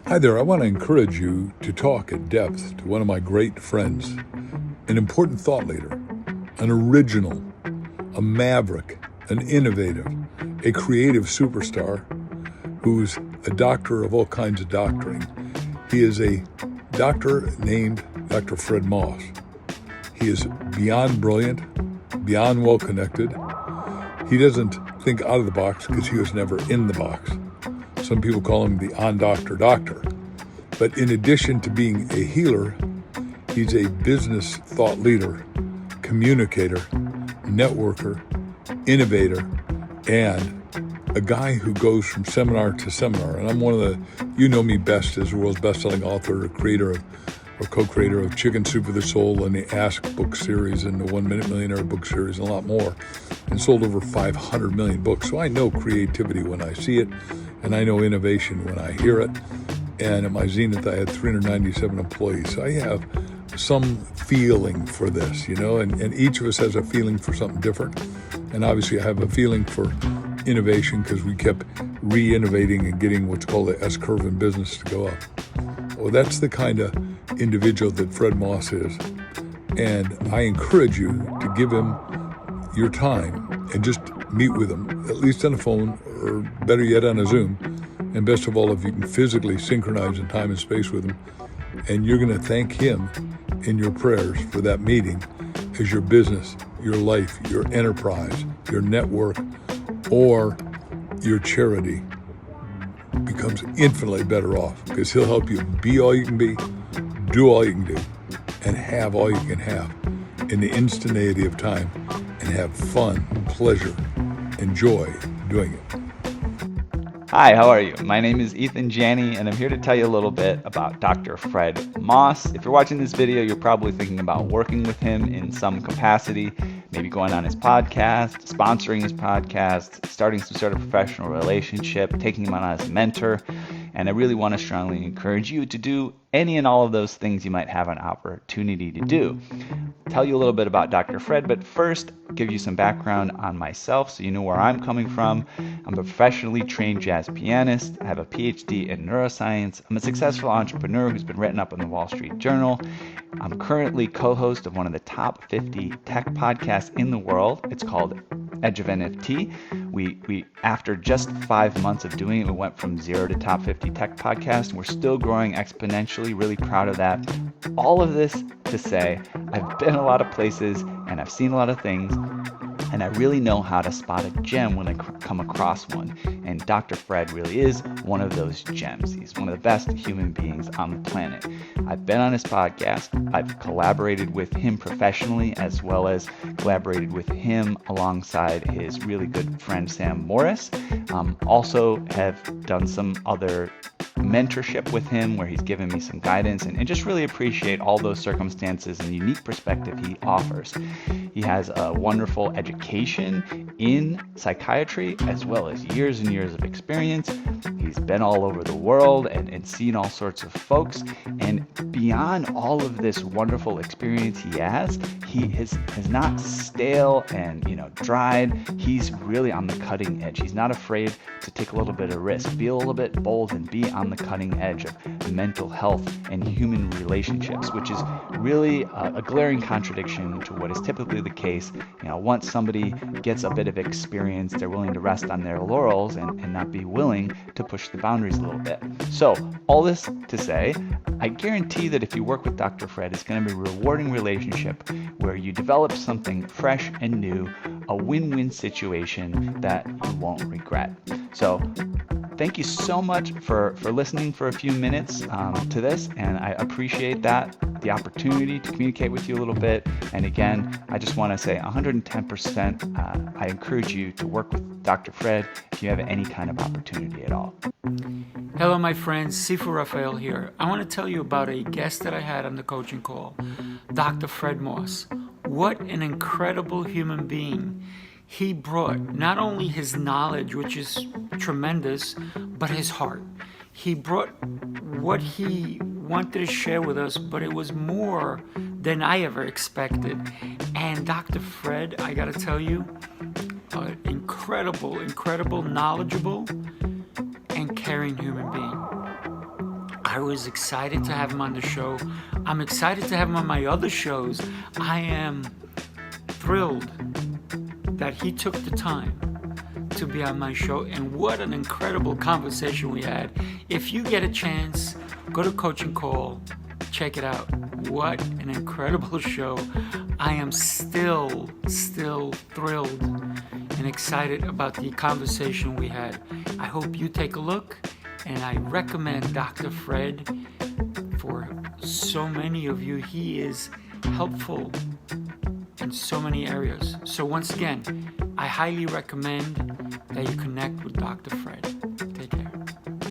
Hi there, I want to encourage you to talk at depth to one of my great friends, an important thought leader, an original, a maverick, an innovative, a creative superstar who's a doctor of all kinds of doctoring. He is a doctor named Dr. Fred Moss. He is beyond brilliant, beyond well-connected. He doesn't think out of the box because he was never in the box. Some people call him the Undoctor doctor. But in addition to being a healer, he's a business thought leader, communicator, networker, innovator, and a guy who goes from seminar to seminar. And I'm one of the, you know me best as the world's best-selling author, creator of, or co-creator of Chicken Soup for the Soul and the Ask book series and the 1 Minute Millionaire book series and a lot more, and sold over 500 million books. So I know creativity when I see it, and I know innovation when I hear it. And at my zenith, I had 397 employees. So I have some feeling for this, and each of us has a feeling for something different. And obviously I have a feeling for innovation because we kept re-innovating and getting what's called the S-curve in business to go up. Well, that's the kind of individual that Fred Moss is. And I encourage you to give him your time and just meet with him, at least on the phone, or better yet on a Zoom. And best of all, if you can physically synchronize in time and space with him, and you're going to thank him in your prayers for that meeting as your business, your life, your enterprise, your network, or your charity becomes infinitely better off, because he'll help you be all you can be, do all you can do, and have all you can have in the instantaneity of time, and have fun, pleasure, and joy doing it. Hi, how are you? My name is Ethan Janney, and I'm here to tell you a little bit about Dr. Fred Moss. If you're watching this video, you're probably thinking about working with him in some capacity, maybe going on his podcast, sponsoring his podcast, starting some sort of professional relationship, taking him on as a mentor. And I really want to strongly encourage you to do any and all of those things you might have an opportunity to do. Tell you a little bit about Dr. Fred, but first give you some background on myself so you know where I'm coming from. I'm a professionally trained jazz pianist. I have a PhD in neuroscience. I'm a successful entrepreneur who's been written up in the Wall Street Journal. I'm currently co-host of one of the top 50 tech podcasts in the world. It's called Edge of NFT. We after just 5 months of doing it, we went from 0 to top 50 tech podcast. We're still growing exponentially, really proud of that. All of this to say, I've been a lot of places and I've seen a lot of things, and I really know how to spot a gem when I come across one. And Dr. Fred really is one of those gems. He's one of the best human beings on the planet. I've been on his podcast. I've collaborated with him professionally, as well as collaborated with him alongside his really good friend Sam Morris. Also have done some other mentorship with him where he's given me some guidance, and just really appreciate all those circumstances and unique perspective he offers. He has a wonderful education in psychiatry, as well as years and years of experience. He's been all over the world and seen all sorts of folks. And beyond all of this wonderful experience he has not stale and dried. He's really on the cutting edge. He's not afraid to take a little bit of risk, be a little bit bold, and be on the cutting edge of mental health and human relationships, which is really a glaring contradiction to what is typically the case. Once somebody gets a bit of experience, they're willing to rest on their laurels and not be willing to push the boundaries a little bit. So all this to say, I guarantee that if you work with Dr. Fred, it's going to be a rewarding relationship where you develop something fresh and new, a win-win situation that you won't regret. So thank you so much for listening for a few minutes to this, and I appreciate the opportunity to communicate with you a little bit. And again, I just want to say 110%, I encourage you to work with Dr. Fred if you have any kind of opportunity at all. Hello, my friends. Sifu Raphael here. I want to tell you about a guest that I had on the coaching call, Dr. Fred Moss. What an incredible human being. He brought not only his knowledge, which is tremendous, but his heart. He brought what he wanted to share with us, but it was more than I ever expected. And Dr. Fred, I got to tell you, incredible, knowledgeable, and caring human being. I was excited to have him on the show. I'm excited to have him on my other shows. I am thrilled that he took the time to be on my show, and what an incredible conversation we had. If you get a chance, go to Coaching Call, check it out. What an incredible show. I am still thrilled and excited about the conversation we had. I hope you take a look, and I recommend Dr. Fred for so many of you. He is helpful in so many areas. So once again, I highly recommend that you connect with Dr. Fred.